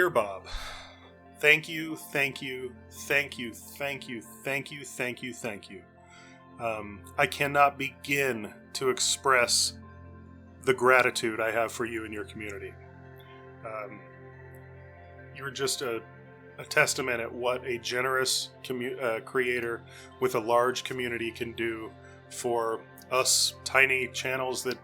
Dear Bob, thank you, thank you, thank you, thank you, thank you, thank you, thank you. I cannot begin to express the gratitude I have for you and your community. You're just a testament at what a generous creator with a large community can do for us tiny channels that,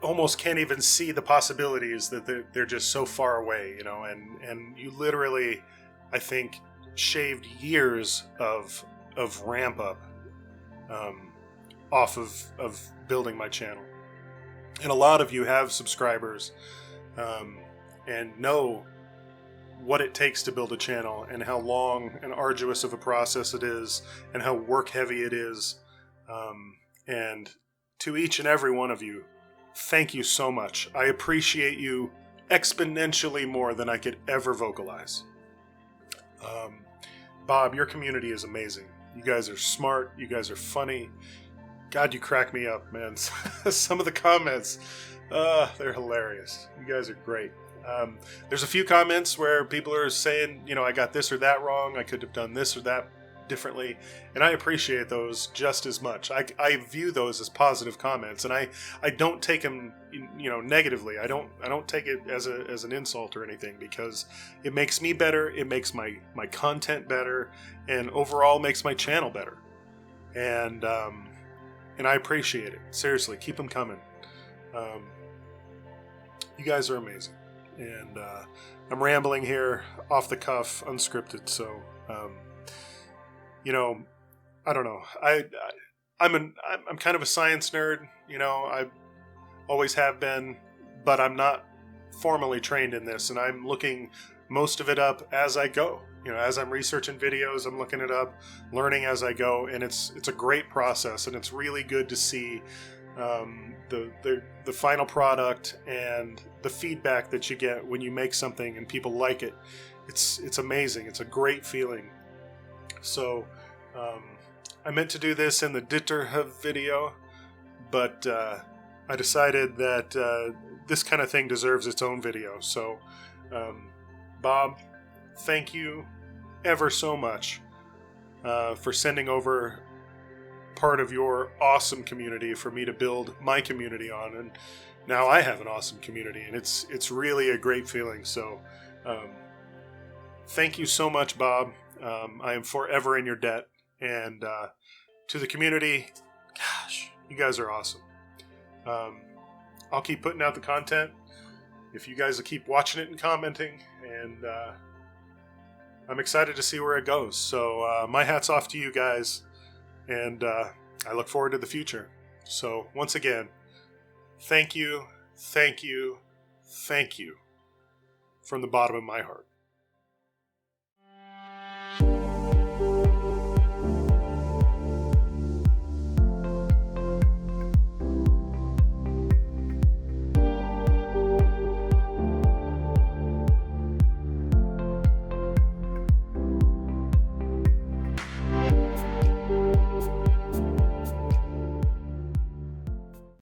almost can't even see the possibilities, that they're just so far away, and you literally, I think, shaved years of ramp up off of building my channel. And a lot of you have subscribers and know what it takes to build a channel and how long and arduous of a process it is and how work heavy it is. And to each and every one of you, thank you so much. I appreciate you exponentially more than I could ever vocalize. Bob, your community is amazing. You guys are smart. You guys are funny. God, you crack me up, man. Some of the comments, they're hilarious. You guys are great. There's a few comments where people are saying, I got this or that wrong. I could have done this or that differently. And I appreciate those just as much. I view those as positive comments, and I don't take them, negatively. I don't take it as an insult or anything, because it makes me better. It makes my content better, and overall makes my channel better. And I appreciate it. Seriously, keep them coming. You guys are amazing. And I'm rambling here, off the cuff, unscripted. So, I don't know. I'm kind of a science nerd. I always have been, but I'm not formally trained in this, and I'm looking most of it up as I go. As I'm researching videos, I'm looking it up, learning as I go, and it's a great process, and it's really good to see the final product and the feedback that you get when you make something and people like it. It's amazing. It's a great feeling. So I meant to do this in the Ditterhub video, but I decided that this kind of thing deserves its own video. So Bob, thank you ever so much for sending over part of your awesome community for me to build my community on, and now I have an awesome community, and it's really a great feeling. So thank you so much, Bob. I am forever in your debt, and to the community, gosh, you guys are awesome. I'll keep putting out the content if you guys will keep watching it and commenting, and I'm excited to see where it goes. So my hat's off to you guys, and I look forward to the future. So once again, thank you, thank you, thank you from the bottom of my heart.